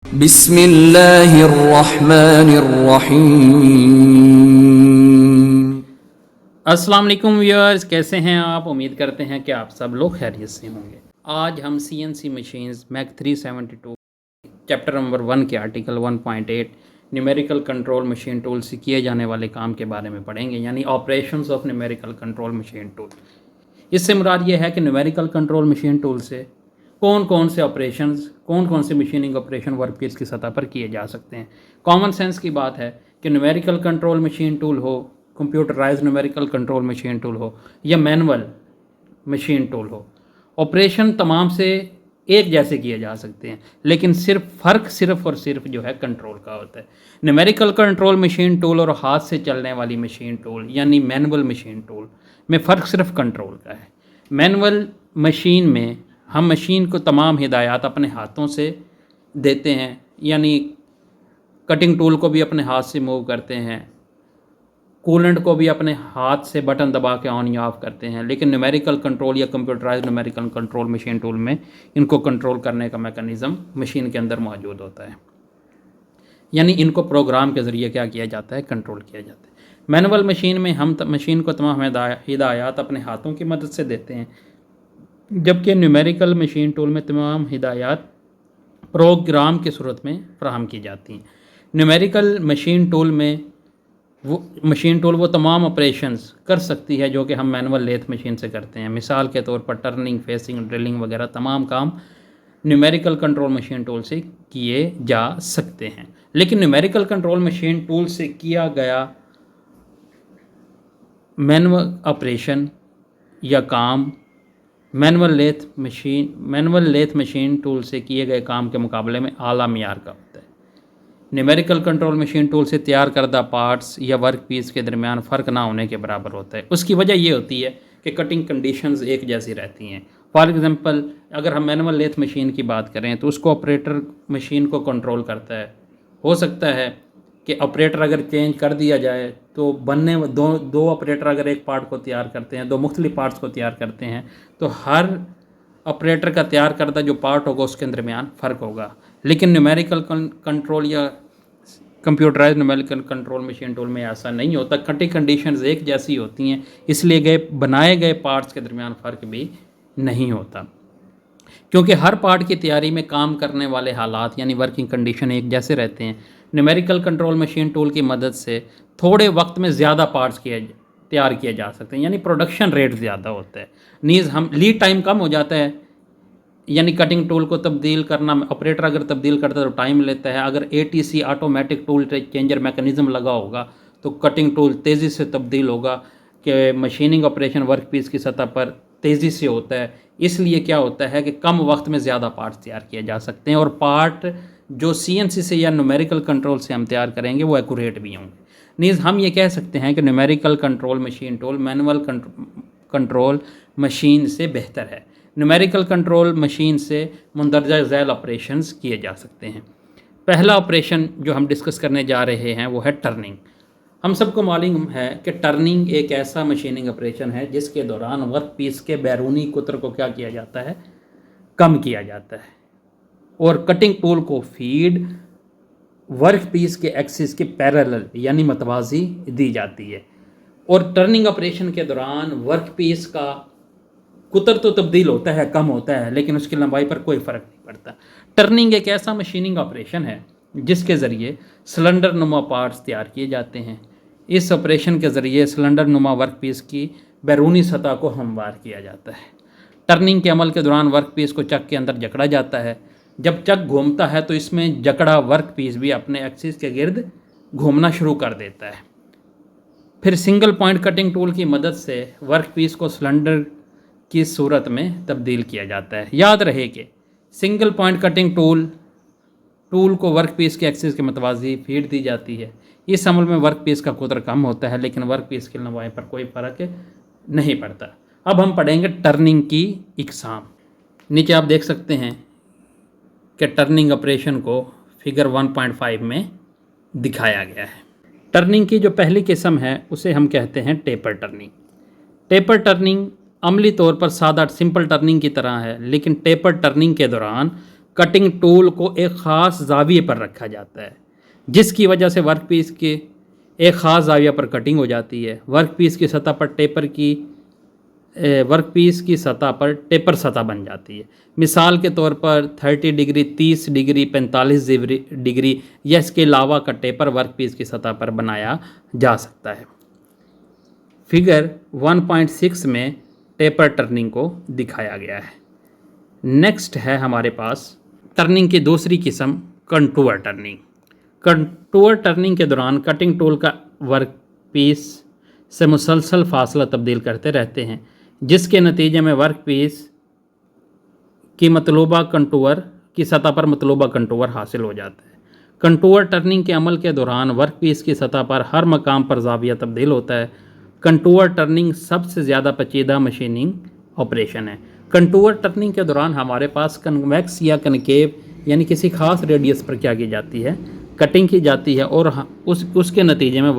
बिस्मिल्लाहिर्रहमानिर्रहीम। अस्सलाम वालेकुम व्यूअर्स, कैसे हैं आप? उम्मीद करते हैं कि आप सब लोग खैरियत से होंगे। आज हम CNC मशीन्स मैक 372 चैप्टर नंबर 1 के article 1.8 numerical control machine tool से किए जाने वाले काम के बारे में पढ़ेंगे, यानी operations of numerical control machine tool. इससे मुराद ये है कि न्यूमेरिकल कंट्रोल मशीन टूल से कौन कौन से ऑपरेशंस, कौन कौन से मशीनिंग ऑपरेशन वर्कपीस की सतह पर किए जा सकते हैं। कॉमन सेंस की बात है कि न्यूमेरिकल कंट्रोल मशीन टूल हो, computerise numerical control machine tool हो या मैनुअल मशीन टूल हो, ऑपरेशन तमाम से एक जैसे किए जा सकते हैं, लेकिन फ़र्क सिर्फ और सिर्फ जो है कंट्रोल का होता है। न्यूमेरिकल कंट्रोल मशीन टूल और हाथ से चलने वाली मशीन टूल यानी मैनुअल मशीन टूल में फ़र्क सिर्फ कंट्रोल का है। मैनुअल मशीन में हम मशीन को तमाम हिदायत अपने हाथों से देते हैं, यानी कटिंग टूल को भी अपने हाथ से मूव करते हैं, कूलेंट को भी अपने हाथ से बटन दबा के ऑन या ऑफ करते हैं। लेकिन न्यूमेरिकल कंट्रोल या computerised numerical control machine tool में इनको कंट्रोल करने का मैकेनिज़्म मशीन के अंदर मौजूद होता है, यानी इनको प्रोग्राम के ज़रिए क्या किया जाता है, कंट्रोल किया जाता है। मैनुअल मशीन में हम मशीन को तमाम हिदायत अपने हाथों की मदद से देते हैं, जबकि न्यूमेरिकल मशीन टूल में तमाम हिदायत प्रोग्राम की सूरत में फ़राहम की जाती हैं। न्यूमेरिकल मशीन टूल में वो तमाम ऑपरेशंस कर सकती है जो कि हम मैनुअल लेथ मशीन से करते हैं। मिसाल के तौर पर टर्निंग, फेसिंग, ड्रिलिंग वगैरह तमाम काम न्यूमेरिकल कंट्रोल मशीन टूल से किए जा सकते हैं। लेकिन न्यूमेरिकल कंट्रोल मशीन टूल से किया गया मैनुअल ऑपरेशन या काम मैनुअल लेथ मशीन टूल से किए गए काम के मुकाबले में आला मियार का होता है। न्यूमेरिकल कंट्रोल मशीन टूल से तैयार करदा पार्ट्स या वर्क पीस के दरमियान फ़र्क ना होने के बराबर होता है। उसकी वजह ये होती है कि कटिंग कंडीशंस एक जैसी रहती हैं। फॉर एग्जांपल, अगर हम मैनुअल लेथ मशीन की बात करें तो उसको ऑपरेटर मशीन को कंट्रोल करता है। हो सकता है कि ऑपरेटर अगर चेंज कर दिया जाए तो बनने दो ऑपरेटर अगर एक पार्ट को तैयार करते हैं, दो मुख्तलिफ पार्ट्स को तैयार करते हैं, तो हर ऑपरेटर का तैयार करदा जो पार्ट होगा उसके दरमियान फ़र्क होगा। लेकिन न्यूमेरिकल कंट्रोल या computerised numerical control machine tool में ऐसा नहीं होता। कटिंग कंडीशंस एक जैसी होती हैं, इसलिए बनाए गए पार्ट्स के दरमियान फ़र्क भी नहीं होता, क्योंकि हर पार्ट की तैयारी में काम करने वाले हालात यानी वर्किंग कंडीशन एक जैसे रहते हैं। न्यूमेरिकल कंट्रोल मशीन टूल की मदद से थोड़े वक्त में ज़्यादा पार्ट्स तैयार किए जा सकते हैं, यानी प्रोडक्शन रेट ज़्यादा होता है। हम लीड टाइम कम हो जाता है, यानी कटिंग टूल को तब्दील करना ऑपरेटर अगर तब्दील करता है तो टाइम लेता है। अगर ATC automatic tool changer mechanism लगा होगा तो कटिंग टूल तेज़ी से तब्दील होगा कि मशीनिंग ऑपरेशन वर्क पीस की सतह पर तेज़ी से होता है। इसलिए क्या होता है कि कम वक्त में ज़्यादा पार्ट्स तैयार किए जा सकते हैं, और पार्ट जो CNC से या न्यूमेरिकल कंट्रोल से हम तैयार करेंगे वो एक्यूरेट भी होंगे। नीज़ हम ये कह सकते हैं कि numerical control machine tool manual control machine से बेहतर है। न्यूमेरिकल कंट्रोल मशीन से मुंदरजा झैल ऑपरेशंस किए जा सकते हैं। पहला ऑपरेशन जो हम डिस्कस करने जा रहे हैं वो है टर्निंग। हम सबको मालूम है कि टर्निंग एक ऐसा मशीनिंग ऑपरेशन है जिसके दौरान वर्क पीस के बैरूनी कुतर को क्या किया जाता है, कम किया जाता है, और कटिंग टूल को फीड वर्क पीस के एक्सिस के पैरेलल यानी मतवाजी दी जाती है। और टर्निंग ऑपरेशन के दौरान वर्क पीस का कुतर तो तब्दील होता है, कम होता है, लेकिन उसकी लंबाई पर कोई फ़र्क नहीं पड़ता। टर्निंग एक ऐसा मशीनिंग ऑपरेशन है जिसके ज़रिए सिलेंडर नुमा पार्ट्स तैयार किए जाते हैं। इस ऑपरेशन के ज़रिए सिलेंडर नुमा वर्क पीस की बैरूनी सतह को हमवार किया जाता है। टर्निंग के अमल के दौरान वर्क पीस को चक के अंदर जकड़ा जाता है। जब चक घूमता है तो इसमें जकड़ा वर्क पीस भी अपने एक्सिस के गिर्द घूमना शुरू कर देता है। फिर सिंगल पॉइंट कटिंग टूल की मदद से वर्क पीस को सिलेंडर की सूरत में तब्दील किया जाता है। याद रहे कि सिंगल पॉइंट कटिंग टूल को वर्क पीस के एक्सिस के मतवाजी फीड दी जाती है। इस अमल में वर्क पीस का कुतर कम होता है, लेकिन वर्क पीस की लंबाई पर कोई फ़र्क नहीं पड़ता। अब हम पढ़ेंगे टर्निंग की इकसाम। नीचे आप देख सकते हैं कि टर्निंग ऑपरेशन को फिगर 1.5 में दिखाया गया है। टर्निंग की जो पहली किस्म है उसे हम कहते हैं टेपर टर्निंग। टेपर टर्निंग अमली तौर पर सादा सिंपल टर्निंग की तरह है, लेकिन टेपर टर्निंग के दौरान कटिंग टूल को एक ख़ास जाविये पर रखा जाता है, जिसकी वजह से वर्कपीस के एक ख़ास जाविया पर कटिंग हो जाती है। वर्कपीस की सतह पर टेपर सतह बन जाती है। मिसाल के तौर पर 30 डिग्री, 30 डिग्री, 45 डिग्री या इसके अलावा का टेपर वर्कपीस की सतह पर बनाया जा सकता है। फिगर 1.6 में टेपर टर्निंग को दिखाया गया है। नेक्स्ट है हमारे पास टर्निंग की दूसरी किस्म, कंटूर टर्निंग। कंटूर टर्निंग के दौरान कटिंग टूल का वर्कपीस से मुसलसल फासला तब्दील करते रहते हैं, जिसके नतीजे में वर्कपीस की मतलूबा कंटूर की सतह पर मतलूबा कंटूर हासिल हो जाता है। कंटूर टर्निंग के अमल के दौरान वर्कपीस की सतह पर हर मकाम पर जाविया तब्दील होता है। कंटूर टर्निंग सबसे ज़्यादा पेचीदा मशीनिंग ऑपरेशन है। कंटूर टर्निंग के दौरान हमारे पास कन्वेक्स या कनकेव यानी किसी खास रेडियस पर क्या की जाती है, कटिंग की जाती है और उसके नतीजे में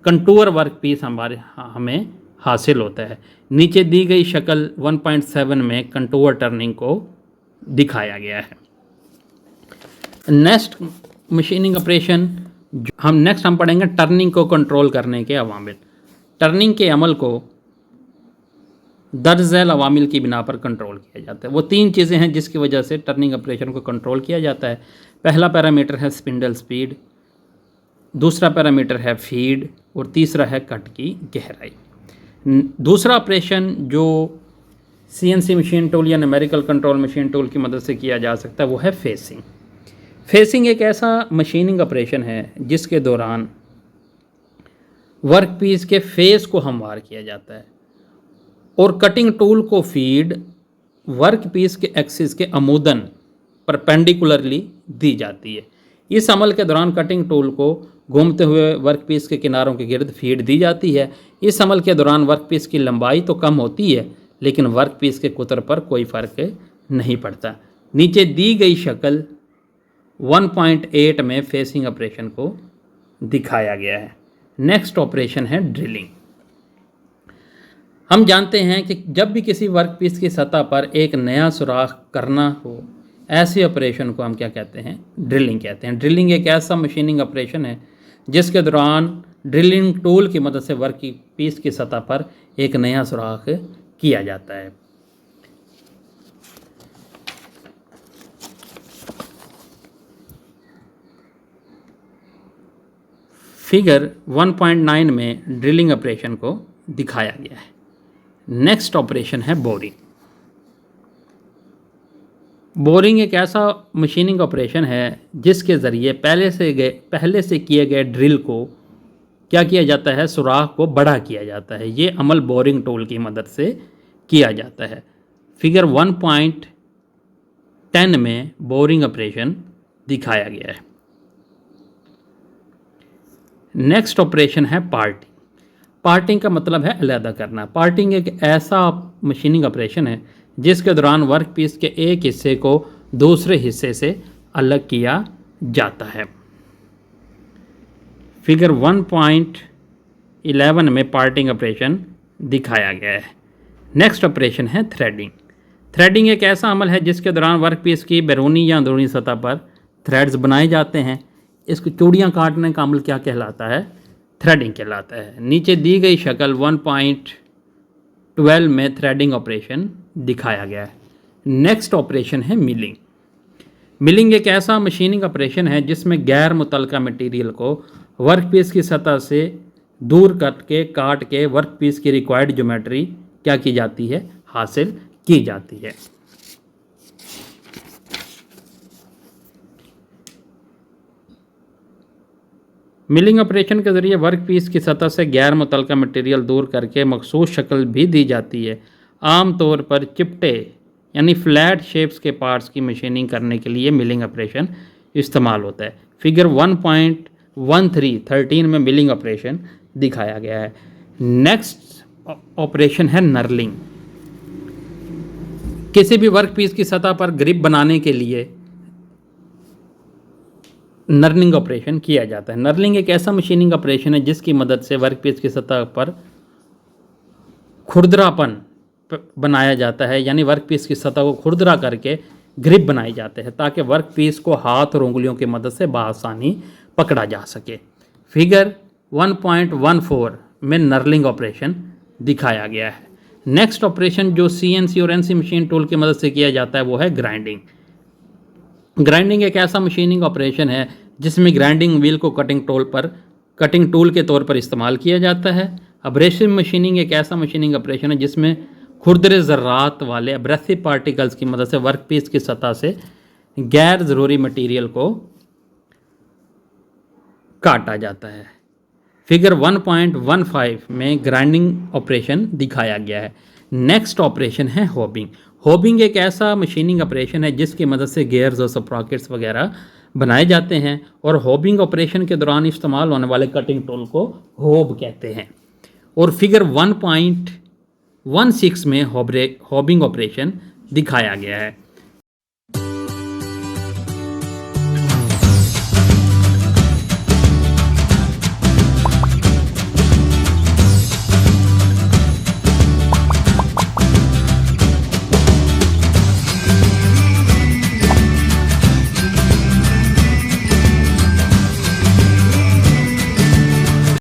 कंटूर वर्कपीस हमें हासिल होता है। नीचे दी गई शक्ल 1.7 में कंटूर टर्निंग को दिखाया गया है। नेक्स्ट मशीनिंग ऑपरेशन हम पढ़ेंगे टर्निंग को कंट्रोल करने के अवामिल। टर्निंग के अमल को दर्ज झैल अवामिल की बिना पर कंट्रोल किया जाता है। वो 3 चीज़ें हैं जिसकी वजह से टर्निंग ऑपरेशन को कंट्रोल किया जाता है। पहला पैरामीटर है स्पिंडल स्पीड, दूसरा पैरामीटर है फीड और तीसरा है कट की गहराई। दूसरा ऑपरेशन जो CNC मशीन टूल या न्यूमेरिकल कंट्रोल मशीन टूल की मदद से किया जा सकता है वो है फेसिंग। फेसिंग एक ऐसा मशीनिंग ऑपरेशन है जिसके दौरान वर्कपीस के फेस को हमवार किया जाता है और कटिंग टूल को फीड वर्कपीस के एक्सिस के अमूदन परपेंडिकुलरली दी जाती है। इस अमल के दौरान कटिंग टूल को घूमते हुए वर्कपीस के किनारों के गिर्द फीड दी जाती है। इस अमल के दौरान वर्कपीस की लंबाई तो कम होती है लेकिन वर्कपीस के कुतर पर कोई फ़र्क नहीं पड़ता। नीचे दी गई शक्ल 1.8 में फेसिंग ऑपरेशन को दिखाया गया है। नेक्स्ट ऑपरेशन है ड्रिलिंग। हम जानते हैं कि जब भी किसी वर्कपीस की सतह पर एक नया सुराख करना हो, ऐसे ऑपरेशन को हम क्या कहते हैं, ड्रिलिंग कहते हैं। ड्रिलिंग एक ऐसा मशीनिंग ऑपरेशन है जिसके दौरान ड्रिलिंग टूल की मदद से वर्कपीस की सतह पर एक नया सुराख किया जाता है। फिगर 1.9 में ड्रिलिंग ऑपरेशन को दिखाया गया है। नेक्स्ट ऑपरेशन है बोरिंग। बोरिंग एक ऐसा मशीनिंग ऑपरेशन है जिसके ज़रिए पहले से किए गए ड्रिल को क्या किया जाता है, सुराख को बड़ा किया जाता है। ये अमल बोरिंग टूल की मदद से किया जाता है। फिगर 1.10 में बोरिंग ऑपरेशन दिखाया गया है। नेक्स्ट ऑपरेशन है पार्टिंग। पार्टिंग का मतलब है अलहदा करना। पार्टिंग एक ऐसा मशीनिंग ऑपरेशन है जिसके दौरान वर्कपीस के एक हिस्से को दूसरे हिस्से से अलग किया जाता है। फिगर 1.11 में पार्टिंग ऑपरेशन दिखाया गया है। नेक्स्ट ऑपरेशन है थ्रेडिंग। थ्रेडिंग एक ऐसा अमल है जिसके दौरान वर्कपीस की बैरूनी या अंदरूनी सतह पर थ्रेड्स बनाए जाते हैं। इसको चूड़ियाँ काटने का अमल क्या कहलाता है, थ्रेडिंग कहलाता है। नीचे दी गई शक्ल 1.12 में थ्रेडिंग ऑपरेशन दिखाया गया है। नेक्स्ट ऑपरेशन है मिलिंग। मिलिंग एक ऐसा मशीनिंग ऑपरेशन है जिसमें गैर मुतल्लका मटेरियल को वर्कपीस की सतह से दूर काट के वर्कपीस की रिक्वायर्ड ज्योमेट्री क्या की जाती है, हासिल की जाती है। मिलिंग ऑपरेशन के ज़रिए वर्कपीस की सतह से गैर मुतल्लका मटेरियल दूर करके मखसूस शक्ल भी दी जाती है। आमतौर पर चिपटे यानी फ्लैट शेप्स के पार्ट्स की मशीनिंग करने के लिए मिलिंग ऑपरेशन इस्तेमाल होता है। फिगर 1.13 में मिलिंग ऑपरेशन दिखाया गया है। नेक्स्ट ऑपरेशन है नर्लिंग। किसी भी वर्कपीस की सतह पर ग्रिप बनाने के लिए नर्लिंग ऑपरेशन किया जाता है। नर्लिंग एक ऐसा मशीनिंग ऑपरेशन है जिसकी मदद से वर्कपीस की सतह पर खुरदरापन बनाया जाता है, यानी वर्कपीस की सतह को खुरदरा करके ग्रिप बनाए जाते हैं ताकि वर्क पीस को हाथ और उंगलियों की मदद से बआसानी पकड़ा जा सके। फिगर 1.14 में नर्लिंग ऑपरेशन दिखाया गया है। नेक्स्ट ऑपरेशन जो CNC और NC मशीन टूल की मदद से किया जाता है वो है ग्राइंडिंग। ग्राइंडिंग एक ऐसा मशीनिंग ऑपरेशन है जिसमें ग्राइंडिंग व्हील को कटिंग टूल के तौर पर इस्तेमाल किया जाता है। अब्रेसिव मशीनिंग एक ऐसा मशीनिंग ऑपरेशन है जिसमें खुरदरे ज़र्रात वाले अब्रेसिव पार्टिकल्स की मदद से वर्कपीस की सतह से गैर ज़रूरी मटेरियल को काटा जाता है। फिगर 1.15 में ग्राइंडिंग ऑपरेशन दिखाया गया है। नेक्स्ट ऑपरेशन है होबिंग। होबिंग एक ऐसा मशीनिंग ऑपरेशन है जिसकी मदद से गियर्स और स्प्रॉकेट्स वगैरह बनाए जाते हैं और होबिंग ऑपरेशन के दौरान इस्तेमाल होने वाले कटिंग टूल को होब कहते हैं। और फिगर 1.16 में होबिंग ऑपरेशन दिखाया गया है।